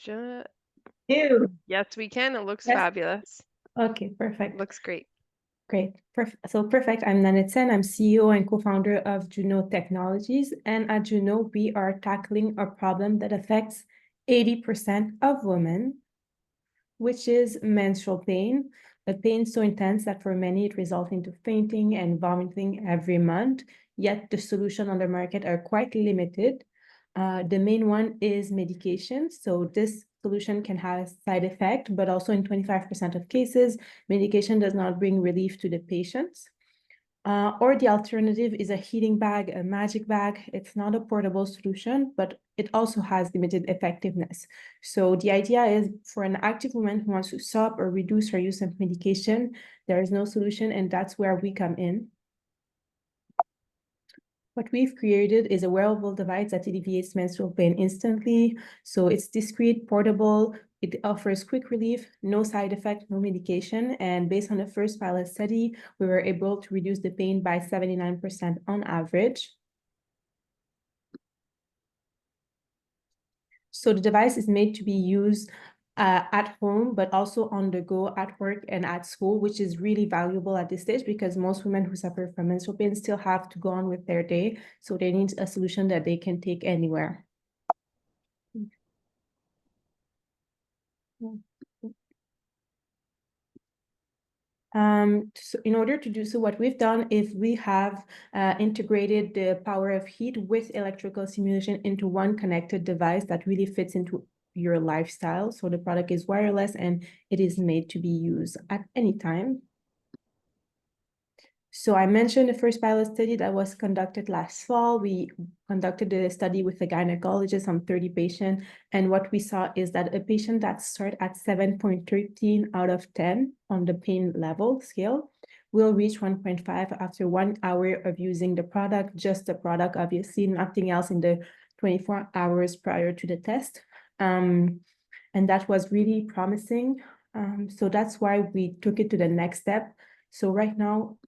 Ju- Ew. Yes, we can. It looks Yes. fabulous. Okay, perfect. Looks great. Great. Perfect. I'm Nanette, I'm CEO and co-founder of Juno Technologies. And at Juno, we are tackling a problem that affects 80% of women, which is menstrual pain. A pain so intense that for many it results into fainting and vomiting every month. Yet the solutions on the market are quite limited. The main one is medication. So this solution can have a side effect, but also in 25% of cases, medication does not bring relief to the patients. Or the alternative is a heating bag, a magic bag. It's not a portable solution, but it also has limited effectiveness. So the idea is for an active woman who wants to stop or reduce her use of medication, there is no solution, and that's where we come in. What we've created is a wearable device that alleviates menstrual pain instantly. So it's discreet, portable, it offers quick relief, no side effect, no medication. And based on the first pilot study, we were able to reduce the pain by 79% on average. So the device is made to be used at home, but also on the go at work and at school, which is really valuable at this stage because most women who suffer from menstrual pain still have to go on with their day. So they need a solution that they can take anywhere. So in order to do so, what we've done is we have integrated the power of heat with electrical stimulation into one connected device that really fits into your lifestyle. So the product is wireless and it is made to be used at any time. So I mentioned the first pilot study that was conducted last fall. We conducted a study with a gynecologist on 30 patients. And what we saw is that a patient that started at 7.13 out of 10 on the pain level scale will reach 1.5 after 1 hour of using the product, just the product, obviously, nothing else in the 24 hours prior to the test. And that was really promising. So that's why we took it to the next step. So right now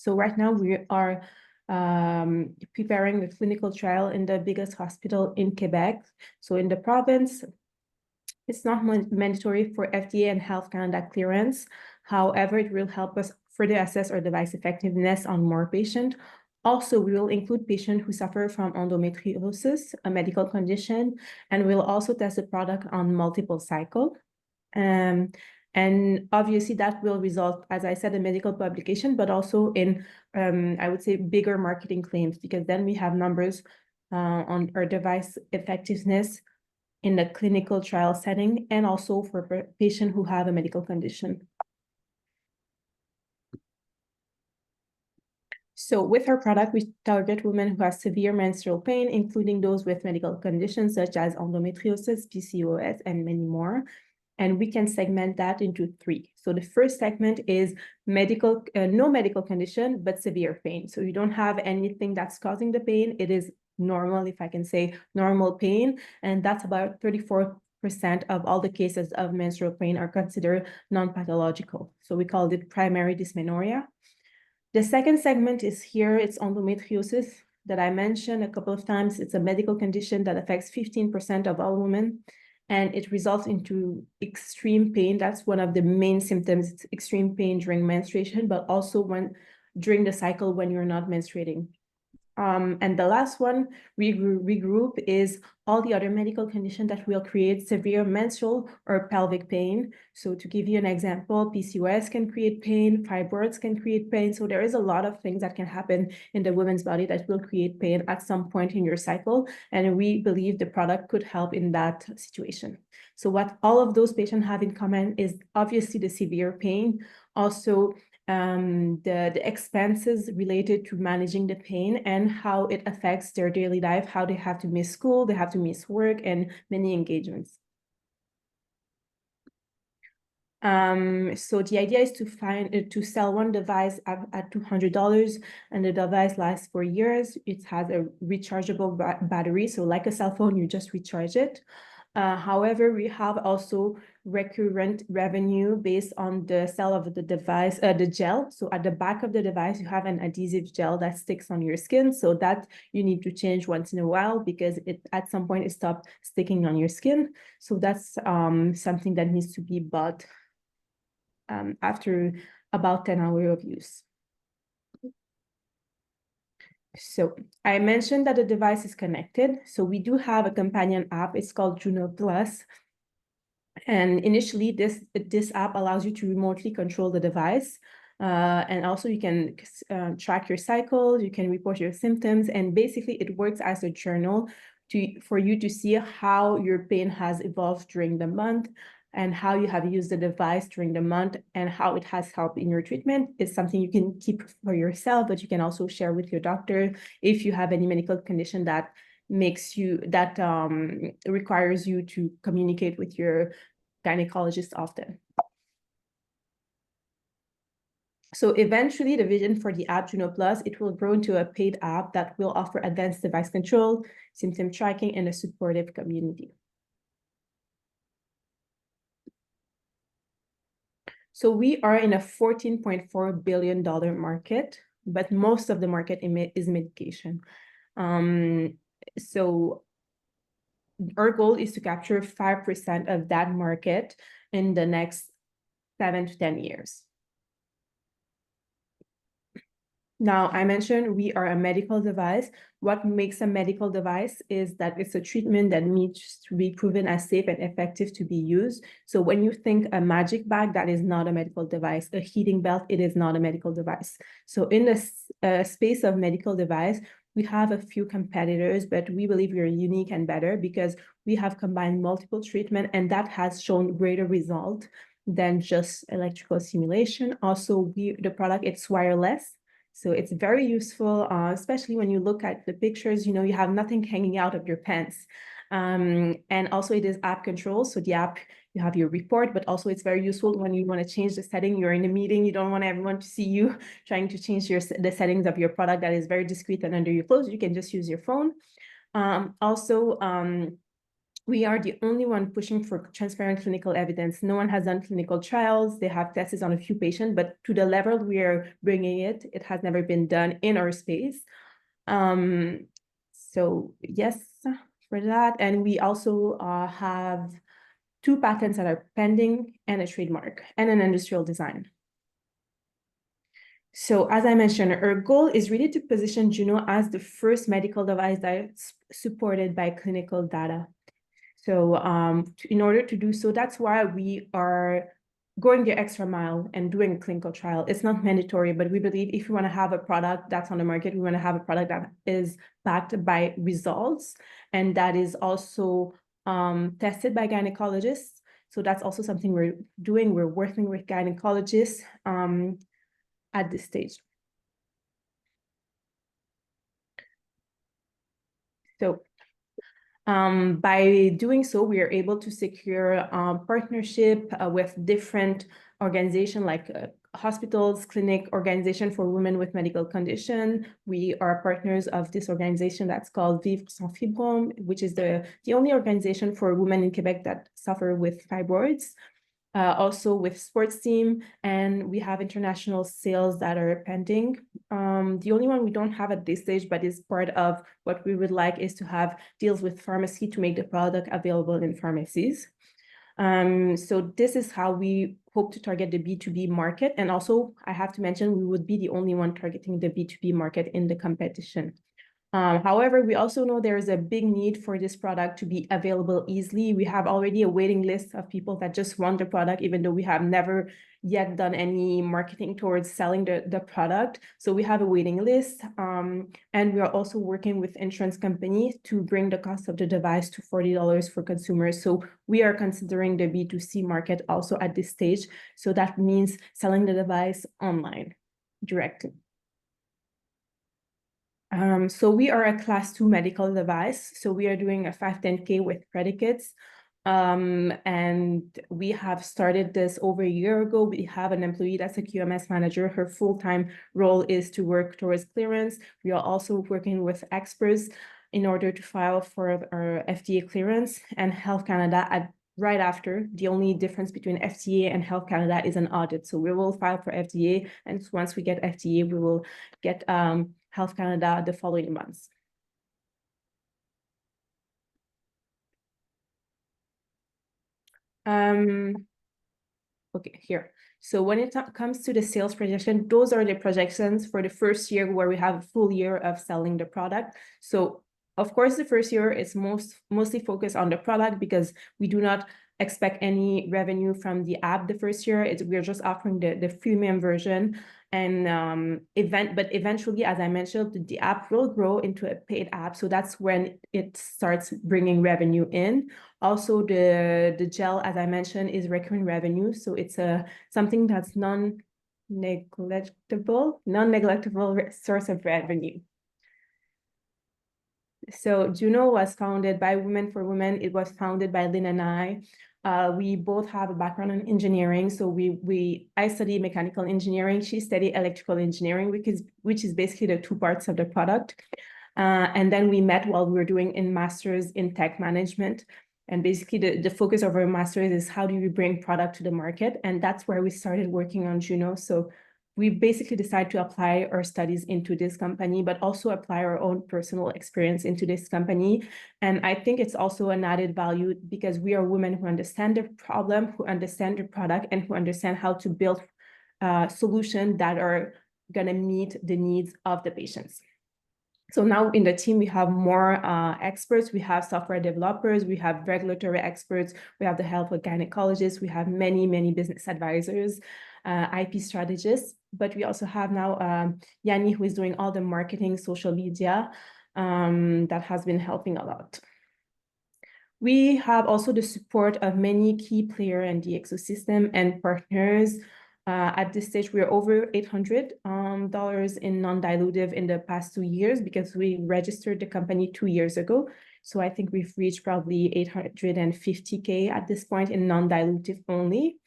we are preparing a clinical trial in the biggest hospital in Quebec. So in the province, it's not mandatory for FDA and Health Canada clearance. However, it will help us further assess our device effectiveness on more patients. Also, we will include patients who suffer from endometriosis, a medical condition, and we'll also test the product on multiple cycles. And obviously that will result, as I said, in medical publication, but also in, I would say, bigger marketing claims, because then we have numbers on our device effectiveness in the clinical trial setting and also for patients who have a medical condition. So with our product, we target women who have severe menstrual pain, including those with medical conditions such as endometriosis, PCOS, and many more. And we can segment that into 3. So the first segment is medical, no medical condition, but severe pain. So you don't have anything that's causing the pain. It is normal, if I can say, normal pain. And that's about 34% of all the cases of menstrual pain are considered non-pathological. So we call it primary dysmenorrhea. The second segment is here. It's endometriosis that I mentioned a couple of times. It's a medical condition that affects 15% of all women. And it results into extreme pain. That's one of the main symptoms. It's extreme pain during menstruation, but also during the cycle when you're not menstruating. And the last one, regroup, is all the other medical conditions that will create severe menstrual or pelvic pain. So to give you an example, PCOS can create pain, fibroids can create pain. So there is a lot of things that can happen in the woman's body that will create pain at some point in your cycle. And we believe the product could help in that situation. So what all of those patients have in common is obviously the severe pain, also the expenses related to managing the pain and how it affects their daily life, how they have to miss school, they have to miss work, and many engagements. So the idea is to sell one device at $200, and the device lasts for years. It has a rechargeable battery, so like a cell phone, you just recharge it. However, we have also recurrent revenue based on the sale of the device, the gel. So at the back of the device, you have an adhesive gel that sticks on your skin. So that you need to change once in a while because it at some point it stopped sticking on your skin. So that's something that needs to be bought after about 10 hours of use. So I mentioned that the device is connected. So we do have a companion app. It's called Juno Plus. And initially, this app allows you to remotely control the device. And also you can track your cycles, you can report your symptoms, and basically it works as a journal for you to see how your pain has evolved during the month and how you have used the device during the month and how it has helped in your treatment. Is something you can keep for yourself, but you can also share with your doctor if you have any medical condition that requires you to communicate with your gynecologist often. So eventually, the vision for the app Juno Plus, it will grow into a paid app that will offer advanced device control, symptom tracking, and a supportive community. So we are in a $14.4 billion market, but most of the market is medication. So our goal is to capture 5% of that market in the next 7 to 10 years. Now, I mentioned we are a medical device. What makes a medical device is that it's a treatment that needs to be proven as safe and effective to be used. So when you think a magic bag, that is not a medical device. A heating belt, it is not a medical device. So in the space of medical device, we have a few competitors, but we believe we're unique and better because we have combined multiple treatment, and that has shown greater result than just electrical stimulation. Also, the product, it's wireless. So it's very useful, especially when you look at the pictures, you have nothing hanging out of your pants. And also it is app control. So the app, you have your report, but also it's very useful when you want to change the setting. You're in a meeting, you don't want everyone to see you trying to change the settings of your product that is very discreet and under your clothes. You can just use your phone. We are the only one pushing for transparent clinical evidence. No one has done clinical trials. They have tests on a few patients, but to the level we are bringing it, it has never been done in our space. So yes, for that. And we also have 2 patents that are pending and a trademark and an industrial design. So as I mentioned, our goal is really to position Juno as the first medical device that's supported by clinical data. So in order to do so, that's why we are going the extra mile and doing a clinical trial. It's not mandatory, but we believe if we want to have a product that's on the market, we want to have a product that is backed by results and that is also tested by gynecologists. So that's also something we're doing. We're working with gynecologists at this stage. So by doing so, we are able to secure partnership with different organizations like hospitals, clinic, organization for women with medical condition. We are partners of this organization that's called Vivre Sans Fibrome, which is the only organization for women in Quebec that suffer with fibroids. Also with sports team, and we have international sales that are pending. The only one we don't have at this stage, but is part of what we would like, is to have deals with pharmacy to make the product available in pharmacies. So this is how we hope to target the B2B market. And also, I have to mention, we would be the only one targeting the B2B market in the competition. However, we also know there is a big need for this product to be available easily. We have already a waiting list of people that just want the product, even though we have never yet done any marketing towards selling the product. So we have a waiting list, and we are also working with insurance companies to bring the cost of the device to $40 for consumers. So we are considering the B2C market also at this stage. So that means selling the device online directly. So we are a class 2 medical device. So we are doing a 510K with predicates. And we have started this over a year ago. We have an employee that's a QMS manager. Her full-time role is to work towards clearance. We are also working with experts in order to file for our FDA clearance, and Health Canada right after. The only difference between FDA and Health Canada is an audit. So we will file for FDA, and once we get FDA, we will get Health Canada the following months. Okay, here. So when it comes to the sales projection, those are the projections for the first year where we have a full year of selling the product. So of course, the first year is mostly focused on the product because we do not expect any revenue from the app the first year. We're just offering the freemium version. And but eventually, as I mentioned, the app will grow into a paid app. So that's when it starts bringing revenue in. Also, the gel, as I mentioned, is recurring revenue. So it's something that's non-neglectable source of revenue. So Juno was founded by Women for Women. It was founded by Lynn and I. We both have a background in engineering. So I study mechanical engineering. She studied electrical engineering, which is basically the two parts of the product. And then we met while we were doing a master's in tech management. And basically the focus of our master's is how do we bring product to the market? And that's where we started working on Juno. So we basically decided to apply our studies into this company, but also apply our own personal experience into this company. And I think it's also an added value because we are women who understand the problem, who understand the product, and who understand how to build solutions that are going to meet the needs of the patients. So now in the team, we have more experts. We have software developers. We have regulatory experts. We have the help of gynecologists. We have many, many business advisors, IP strategists. But we also have now Yanni, who is doing all the marketing, social media, that has been helping a lot. We have also the support of many key players in the ecosystem and partners. At this stage, we're over $800 in non-dilutive in the past 2 years because we registered the company 2 years ago. So I think we've reached probably $850K at this point in non-dilutive only.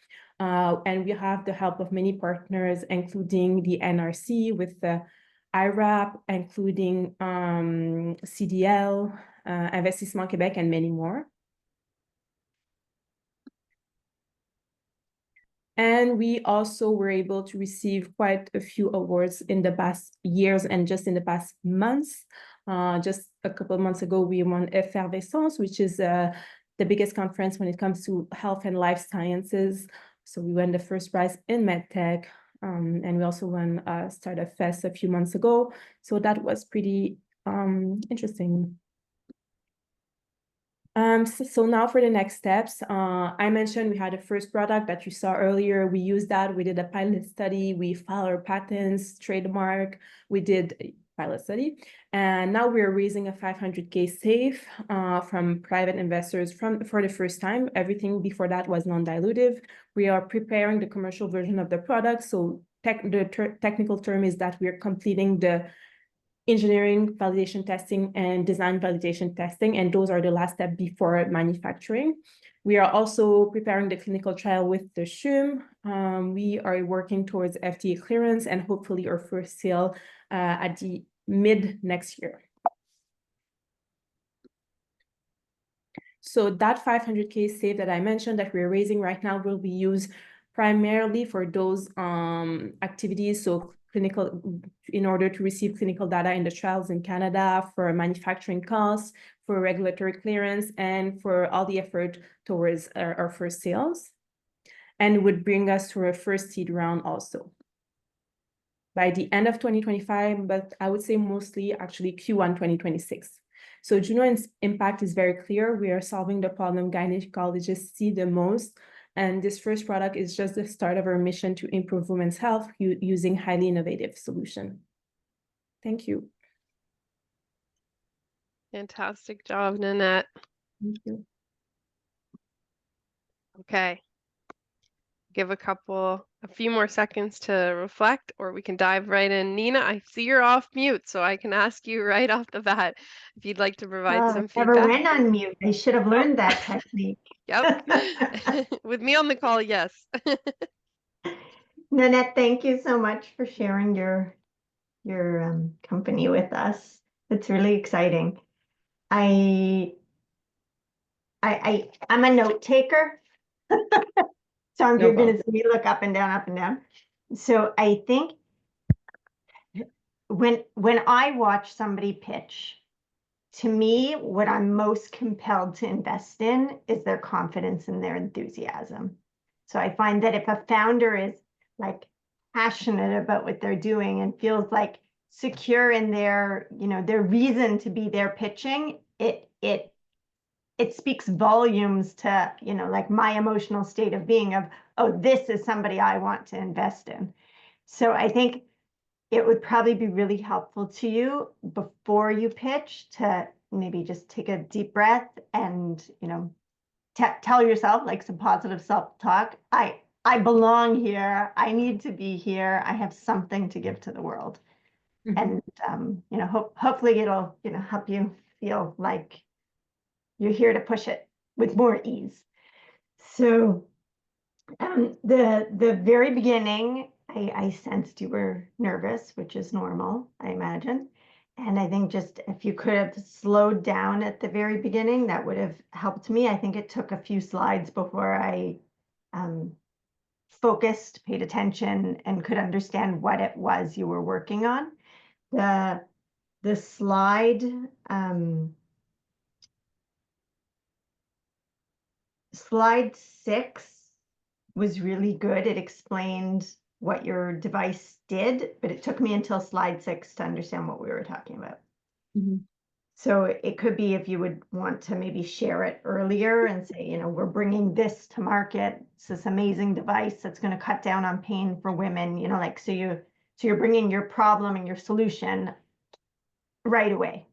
And we have the help of many partners, including the NRC with the IRAP, including CDL, Investissement Québec, and many more. And we also were able to receive quite a few awards in the past years and just in the past months. Just a couple of months ago, we won Effervescence, which is the biggest conference when it comes to health and life sciences. So we won the first prize in MedTech. And we also won Startup Fest a few months ago. So that was pretty interesting. So now for the next steps, I mentioned we had a first product that you saw earlier. We used that. We did a pilot study. We filed our patents, trademark. We did a pilot study. And now we're raising a 500K safe from private investors for the first time. Everything before that was non-dilutive. We are preparing the commercial version of the product. So the technical term is that we're completing the engineering validation testing and design validation testing, and those are the last step before manufacturing. We are also preparing the clinical trial with the SHUM. We are working towards FDA clearance and hopefully our first sale at the mid next year. So that 500K save that I mentioned that we're raising right now will be used primarily for those activities. So clinical, in order to receive clinical data in the trials in Canada, for manufacturing costs, for regulatory clearance, and for all the effort towards our first sales. And would bring us to our first seed round also by the end of 2025, but I would say mostly actually Q1 2026. So Juno's impact is very clear. We are solving the problem gynecologists see the most. And this first product is just the start of our mission to improve women's health using highly innovative solution. Thank you. Fantastic job, Nanette. Thank you. Okay. Give a few more seconds to reflect, or we can dive right in. Nina, I see you're off mute, so I can ask you right off the bat if you'd like to provide some feedback. Never went on mute. I should have learned that technique. Yep. With me on the call, yes. Nanette, thank you so much for sharing your company with us. It's really exciting. I'm a note taker. So No you're problem. going to see me look up and down, up and down. So I think when I watch somebody pitch, to me, what I'm most compelled to invest in is their confidence and their enthusiasm. So I find that if a founder is like passionate about what they're doing and feels like secure in their, their reason to be there pitching, it speaks volumes to, like my emotional state of being of, oh, this is somebody I want to invest in. So I think it would probably be really helpful to you before you pitch to maybe just take a deep breath and, tell yourself like some positive self-talk. I belong here. I need to be here. I have something to give to the world. Mhm. And, hopefully it'll, help you feel like you're here to push it with more ease. So the very beginning, I sensed you were nervous, which is normal, I imagine. And I think just if you could have slowed down at the very beginning, that would have helped me. I think it took a few slides before I focused, paid attention, and could understand what it was you were working on. The slide slide 6 was really good. It explained what your device did, but it took me until slide 6 to understand what we were talking about. Mhm. So it could be if you would want to maybe share it earlier and say, we're bringing this to market. It's this amazing device that's going to cut down on pain for women, like, so you're bringing your problem and your solution right away.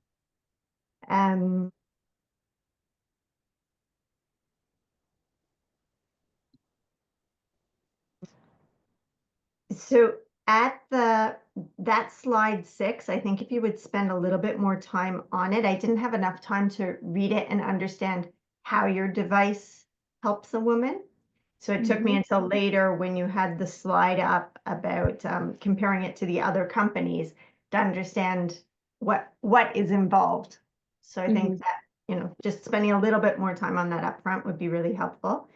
So at that slide 6, I think if you would spend a little bit more time on it, I didn't have enough time to read it and understand how your device helps a woman. So it took me until later when you had the slide up about comparing it to the other companies to understand what is involved. So I think that, just spending a little bit more time on that up front would be really helpful.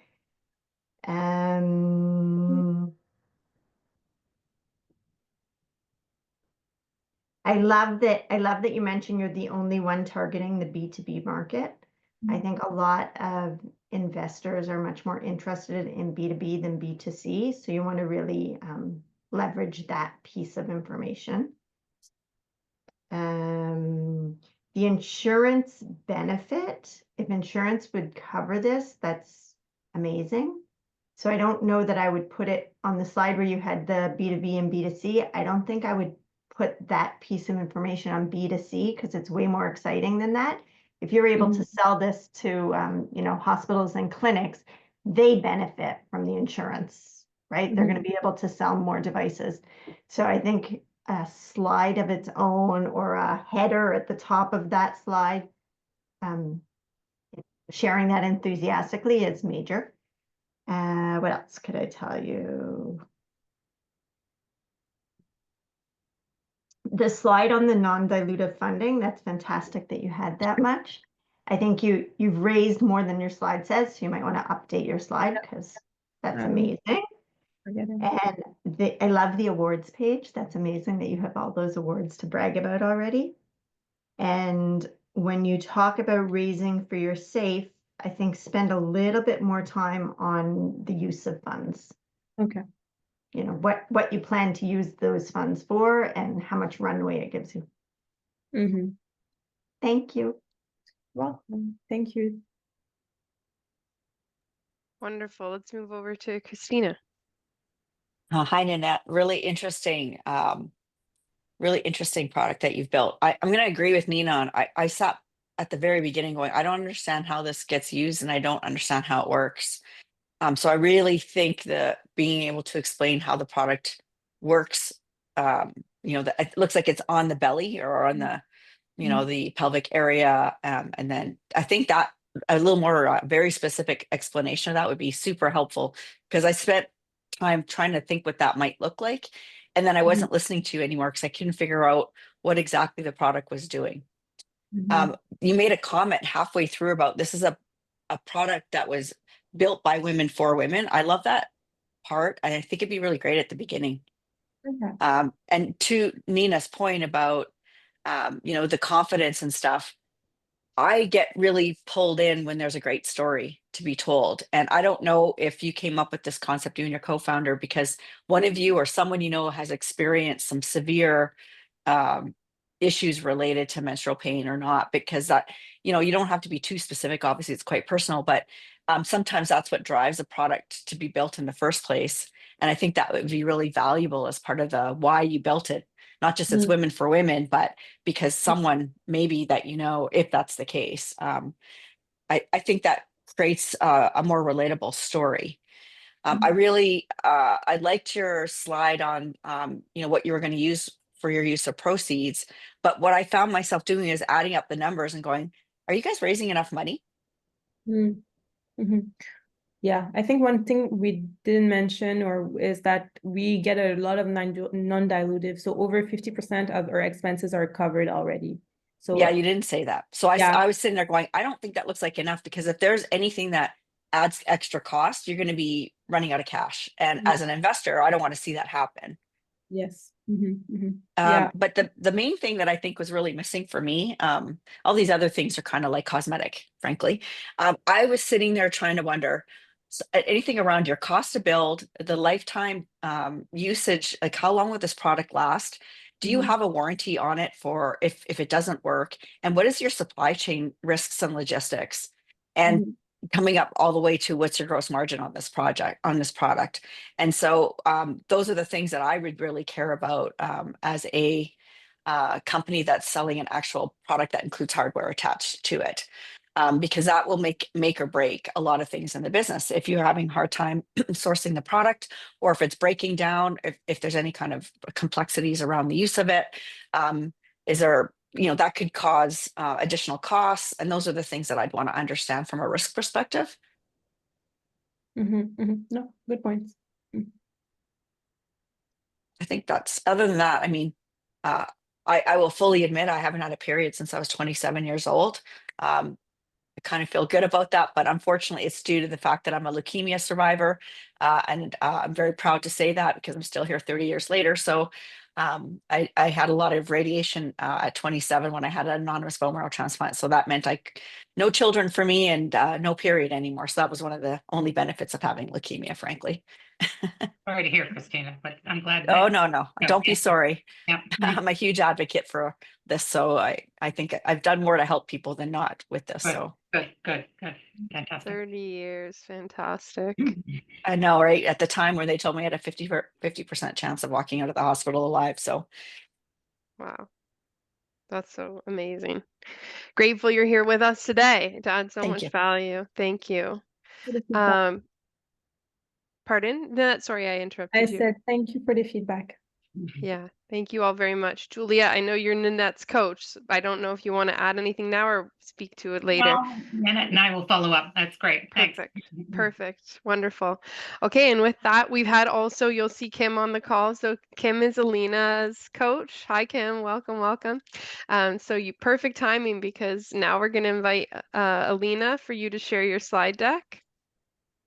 I love that you mentioned you're the only one targeting the B2B market. I think a lot of investors are much more interested in B2B than B2C. So you want to really leverage that piece of information. The insurance benefit, if insurance would cover this, that's amazing. So I don't know that I would put it on the slide where you had the B2B and B2C. I don't think I would put that piece of information on B2C because it's way more exciting than that. If you're able to sell this to, hospitals and clinics, they benefit from the insurance, right? They're going to be able to sell more devices. So I think a slide of its own or a header at the top of that slide, sharing that enthusiastically is major. What else could I tell you? The slide on the non-dilutive funding, that's fantastic that you had that much. I think you've raised more than your slide says, so you might want to update your slide because that's amazing. And I love the awards page. That's amazing that you have all those awards to brag about already. And when you talk about raising for your SAFE, I think spend a little bit more time on the use of funds. Okay. What you plan to use those funds for and how much runway it gives you. Thank you. Welcome. Thank you. Wonderful. Let's move over to Kristina. Hi, Nanette. Really interesting product that you've built. I'm going to agree with Nina on. I sat at the very beginning going, I don't understand how this gets used, and I don't understand how it works. So I really think that being able to explain how the product works, it looks like it's on the belly or on the, the pelvic area, and then I think that a little more very specific explanation of that would be super helpful because I spent time trying to think what that might look like. And then I wasn't listening to you anymore because I couldn't figure out what exactly the product was doing. Mhm. You made a comment halfway through about this is a product that was built by women for women. I love that part. And I think it'd be really great at the beginning. Okay. And to Nina's point about, the confidence and stuff, I get really pulled in when there's a great story to be told. And I don't know if you came up with this concept, you and your co-founder, because one of you or someone has experienced some severe um, issues related to menstrual pain or not, because that, you don't have to be too specific. Obviously, it's quite personal, but sometimes that's what drives a product to be built in the first place. And I think that would be really valuable as part of the why you built it, not just it's Mm. women for women, but because someone maybe that, if that's the case. I think that creates a more relatable story. I liked your slide on, what you were going to use for your use of proceeds. But what I found myself doing is adding up the numbers and going, are you guys raising enough money? Mm. Mhm. Yeah, I think one thing we didn't mention or is that we get a lot of non-dilutive. So over 50% of our expenses are covered already. Yeah, So you didn't say that. So yeah, I was sitting there going, I don't think that looks like enough, because if there's anything that adds extra cost, you're going to be running out of cash. And as an investor, I don't want to see that happen. yes. Yeah. But the main thing that I think was really missing for me, all these other things are kind of like cosmetic, frankly. I was sitting there trying to wonder anything around your cost to build, the lifetime usage, like how long will this product last? Do you Mhm. have a warranty on it for if it doesn't work? And what is your supply chain risks and logistics? And Mhm. coming up all the way to what's your gross margin on this product. And so those are the things that I would really care about as a company that's selling an actual product that includes hardware attached to it. Because that will make or break a lot of things in the business. If you're having a hard time sourcing the product, or if it's breaking down, if there's any kind of complexities around the use of it, is there, that could cause additional costs. And those are the things that I'd want to understand from a risk perspective. No, good points. I think that's, other than that, I mean, I will fully admit I haven't had a period since I was 27 years old. I kind of feel good about that, but unfortunately, it's due to the fact that I'm a leukemia survivor, and I'm very proud to say that because I'm still here 30 years later. So I had a lot of radiation at 27 when I had an anonymous bone marrow transplant. So that meant no children for me and no period anymore. So that was one of the only benefits of having leukemia, frankly. Sorry to hear, Kristina, but I'm glad Oh, that. no, don't be sorry. Yeah. I'm a huge advocate for this. So I think I've done more to help people than not with this. Good, So good. Fantastic. 30 years, fantastic. I know, right? At the time where they told me I had a 50% chance of walking out of the hospital alive. So Wow. That's so amazing. Grateful you're here with us today to add so thank much you. value. Thank you. For the feedback. Pardon? Nanette, sorry, I I interrupted you. said thank you for the feedback. Yeah, thank you all very much. Julia, I know you're Nanette's coach. So I don't know if you want to add anything now or speak to it later. Well, Nanette and I will follow up. That's great. Thanks. Perfect. Wonderful. Okay, and with that, we've had also, you'll see Kim on the call. So Kim is Alina's coach. Hi, Kim. Welcome. So perfect timing because now we're going to invite Alina for you to share your slide deck.